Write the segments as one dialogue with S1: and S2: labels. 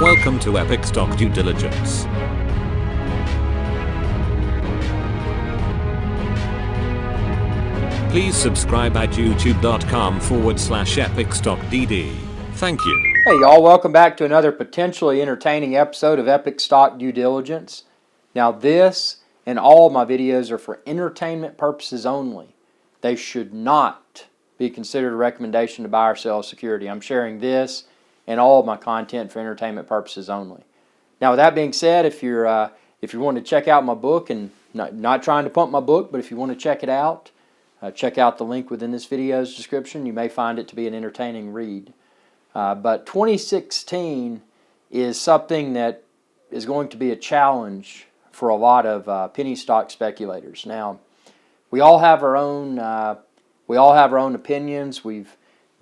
S1: Welcome to Epic Stock Due Diligence. Please subscribe at youtube.com/EpicStockDD. Thank you.
S2: Hey y'all, welcome back to another potentially entertaining episode of Epic Stock Due Diligence. Now this and all of my videos are for entertainment purposes only. They should not be considered a recommendation to buy or sell a security. I'm sharing this and all of my content for entertainment purposes only. Now with that being said, if you want to check out my book, and not trying to pump my book, but if you want to check it out, check out the link within this video's description. You may find it to be an entertaining read. But 2016 is something that is going to be a challenge for a lot of penny stock speculators. Now, we all have our own opinions. We've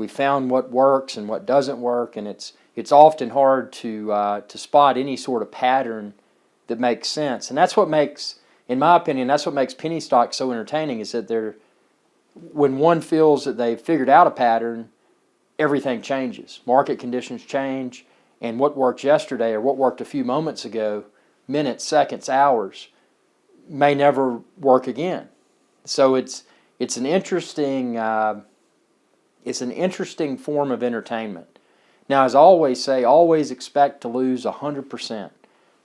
S2: found what works and what doesn't work, and it's often hard to spot any sort of pattern that makes sense. And that's what makes, in my opinion, that's what makes penny stocks so entertaining. Is that when one feels that they've figured out a pattern, everything changes. Market conditions change, and what worked yesterday or what worked a few moments ago, minutes, seconds, hours, may never work again. So it's an interesting form of entertainment. Now, as I always say, always expect to lose 100%,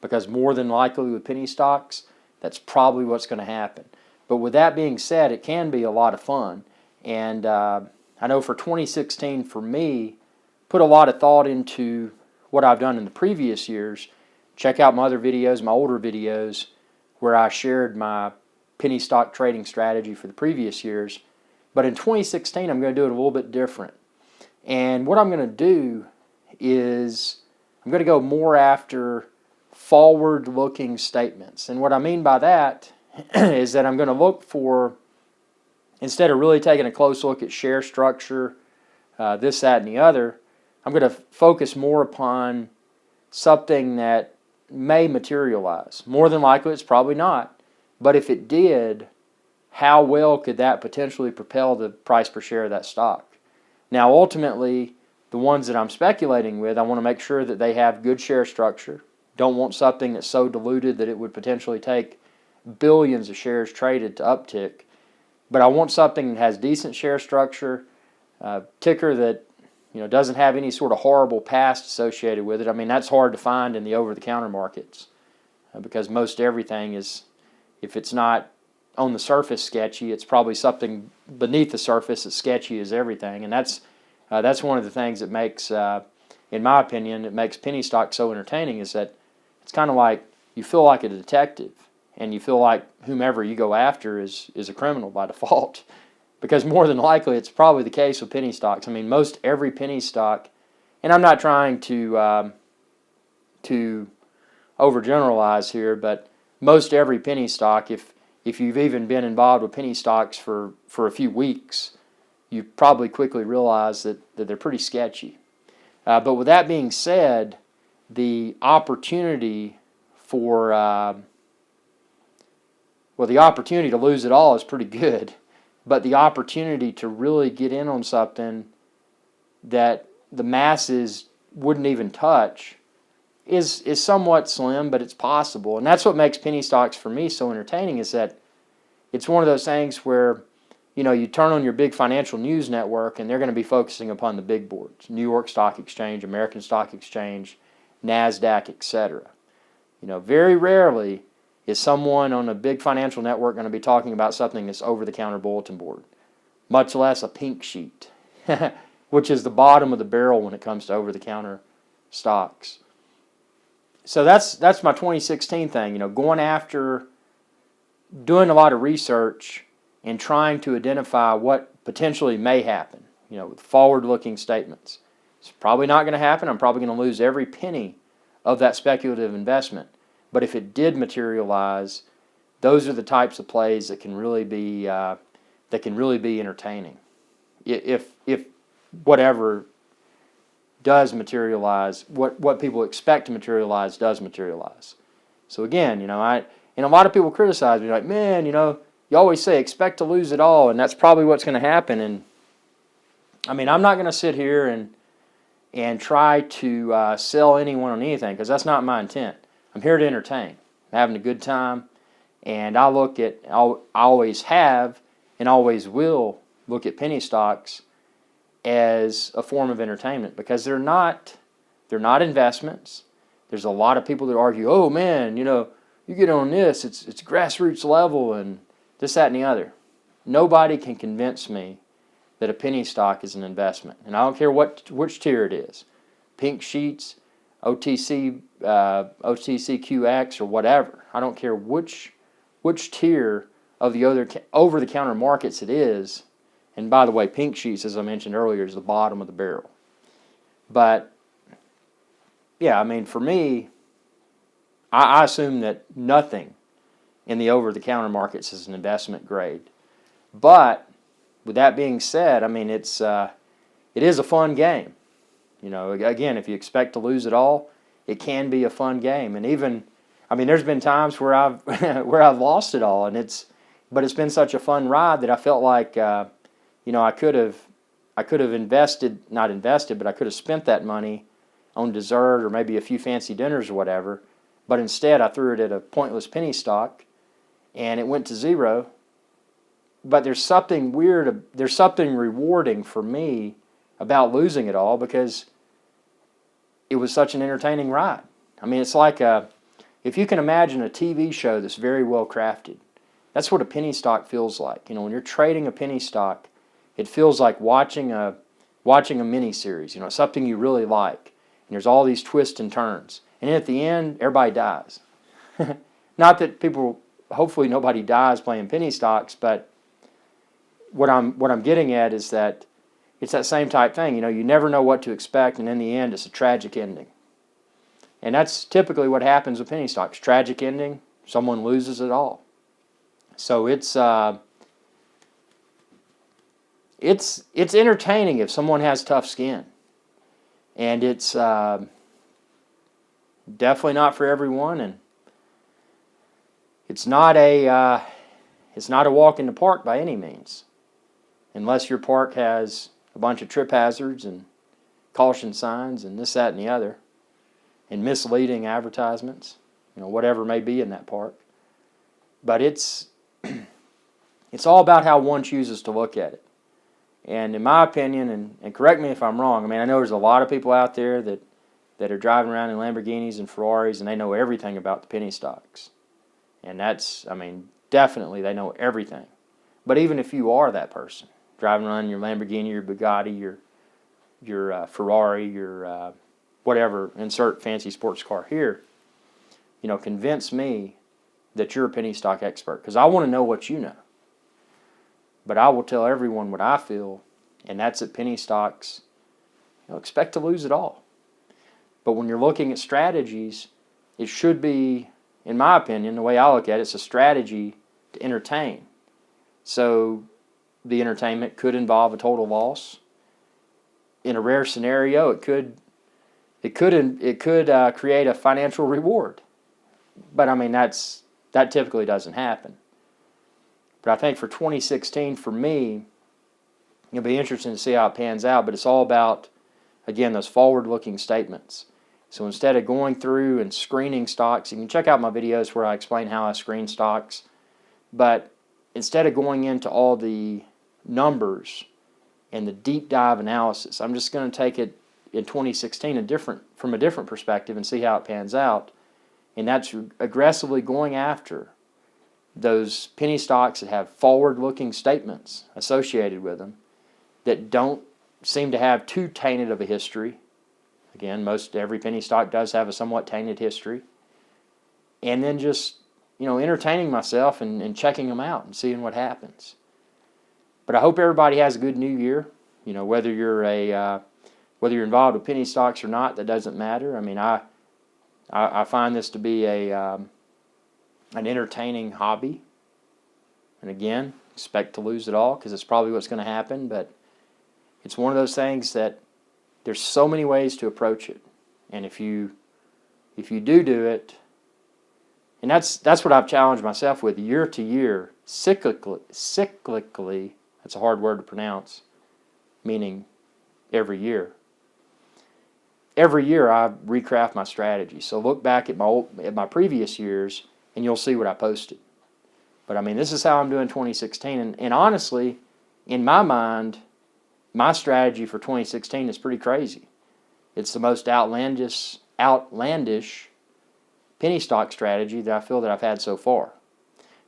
S2: because more than likely with penny stocks, that's probably what's going to happen. But with that being said, it can be a lot of fun. And I know for 2016, for me, put a lot of thought into what I've done in the previous years. Check out my other videos, my older videos, where I shared my penny stock trading strategy for the previous years. But in 2016, I'm going to do it a little bit different. And what I'm going to do is I'm going to go more after forward-looking statements. And what I mean by that is that I'm going to look for, instead of really taking a close look at share structure, this, that, and the other, I'm going to focus more upon something that may materialize. More than likely, it's probably not. But if it did, how well could that potentially propel the price per share of that stock? Now, ultimately, the ones that I'm speculating with, I want to make sure that they have good share structure. Don't want something that's so diluted that it would potentially take billions of shares traded to uptick. But I want something that has decent share structure, ticker that doesn't have any sort of horrible past associated with it. I mean, that's hard to find in the over-the-counter markets, because most everything is, if it's not on the surface sketchy, it's probably something beneath the surface that's sketchy as everything. And that's one of the things that makes, in my opinion, it makes penny stock so entertaining, is that it's kind of like you feel like a detective, and you feel like whomever you go after is a criminal by default. Because more than likely, it's probably the case with penny stocks. I mean, most every penny stock, and I'm not trying to overgeneralize here, but most every penny stock, if you've even been involved with penny stocks for a few weeks, you probably quickly realize that they're pretty sketchy. But with that being said, the opportunity for the opportunity to lose it all is pretty good, but the opportunity to really get in on something that the masses wouldn't even touch is somewhat slim, but it's possible. And that's what makes penny stocks for me so entertaining, is that it's one of those things where you turn on your big financial news network and they're going to be focusing upon the big boards: New York Stock Exchange, American Stock Exchange, NASDAQ, etc. Very rarely is someone on a big financial network going to be talking about something that's over-the-counter bulletin board, much less a pink sheet, which is the bottom of the barrel when it comes to over-the-counter stocks. So that's my 2016 thing, going after, doing a lot of research and trying to identify what potentially may happen, with forward-looking statements. It's probably not going to happen. I'm probably going to lose every penny of that speculative investment. But if it did materialize, those are the types of plays that can really be entertaining. If whatever does materialize, what people expect to materialize does materialize. So again, and a lot of people criticize me, like, man, you always say expect to lose it all, and that's probably what's going to happen. And I mean, I'm not going to sit here and try to sell anyone on anything, because that's not my intent. I'm here to entertain. I'm having a good time, and I always have and always will look at penny stocks as a form of entertainment, because they're not investments. There's a lot of people that argue, oh man, you get on this, it's grassroots level and this, that, and the other. Nobody can convince me that a penny stock is an investment, and I don't care which tier it is, pink sheets, OTC, OTCQX, or whatever. I don't care which tier of the over-the-counter markets it is. And by the way, pink sheets, as I mentioned earlier, is the bottom of the barrel. But yeah, I mean, for me, I assume that nothing in the over-the-counter markets is an investment grade. But with that being said, I mean, it is a fun game. Again, if you expect to lose it all, it can be a fun game. And even, I mean, there's been times where I've where I've lost it all, but it's been such a fun ride that I felt like I could have not invested, but I could have spent that money on dessert or maybe a few fancy dinners or whatever. But instead, I threw it at a pointless penny stock, and it went to zero. But there's something rewarding for me about losing it all, because it was such an entertaining ride. I mean, it's like if you can imagine a TV show that's very well crafted, that's what a penny stock feels like. When you're trading a penny stock, it feels like watching a mini-series, something you really like. And there's all these twists and turns. And at the end, everybody dies. Not that hopefully nobody dies playing penny stocks, but what I'm getting at is that it's that same type thing. You never know what to expect, and in the end, it's a tragic ending. And that's typically what happens with penny stocks. Tragic ending, someone loses it all. So it's entertaining if someone has tough skin. And it's definitely not for everyone, and it's not a walk in the park by any means, unless your park has a bunch of trip hazards and caution signs and this, that, and the other, and misleading advertisements, whatever may be in that park. But it's all about how one chooses to look at it. And in my opinion, and correct me if I'm wrong, I mean, I know there's a lot of people out there that are driving around in Lamborghinis and Ferraris, and they know everything about the penny stocks. And definitely they know everything. But even if you are that person, driving around in your Lamborghini, your Bugatti, your Ferrari, your whatever, insert fancy sports car here, convince me that you're a penny stock expert, because I want to know what you know. But I will tell everyone what I feel, and that's that penny stocks, expect to lose it all. But when you're looking at strategies, it should be, in my opinion, the way I look at it, it's a strategy to entertain. So the entertainment could involve a total loss. In a rare scenario, it could create a financial reward. But I mean, that typically doesn't happen. But I think for 2016, for me, it'll be interesting to see how it pans out. But it's all about, again, those forward-looking statements. So instead of going through and screening stocks, you can check out my videos where I explain how I screen stocks. But instead of going into all the numbers and the deep dive analysis, I'm just going to take it in 2016 from a different perspective and see how it pans out. And that's aggressively going after those penny stocks that have forward-looking statements associated with them that don't seem to have too tainted of a history. Again, every penny stock does have a somewhat tainted history. And then just, entertaining myself and checking them out and seeing what happens. But I hope everybody has a good new year. Whether you're involved with penny stocks or not, that doesn't matter. I mean, I find this to be an entertaining hobby. And again, expect to lose it all, because it's probably what's going to happen. But it's one of those things that there's so many ways to approach it. And if you do it, and that's what I've challenged myself with year to year, cyclically, that's a hard word to pronounce, meaning every year, every year I recraft my strategy. So look back at my previous years, and you'll see what I posted. But I mean, this is how I'm doing 2016, and honestly, in my mind, my strategy for 2016 is pretty crazy. It's the most outlandish penny stock strategy that I feel that I've had so far.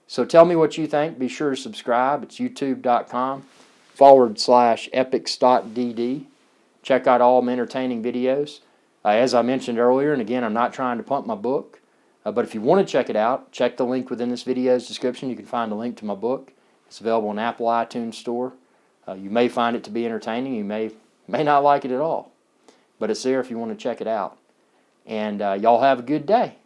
S2: So tell me what you think. Be sure to subscribe. It's youtube.com/EpicStockDD. Check out all my entertaining videos. As I mentioned earlier, and again, I'm not trying to pump my book, but if you want to check it out, check the link within this video's description. You can find a link to my book. It's available in Apple iTunes Store. You may find it to be entertaining. You may not like it at all, but it's there if you want to check it out. And y'all have a good day.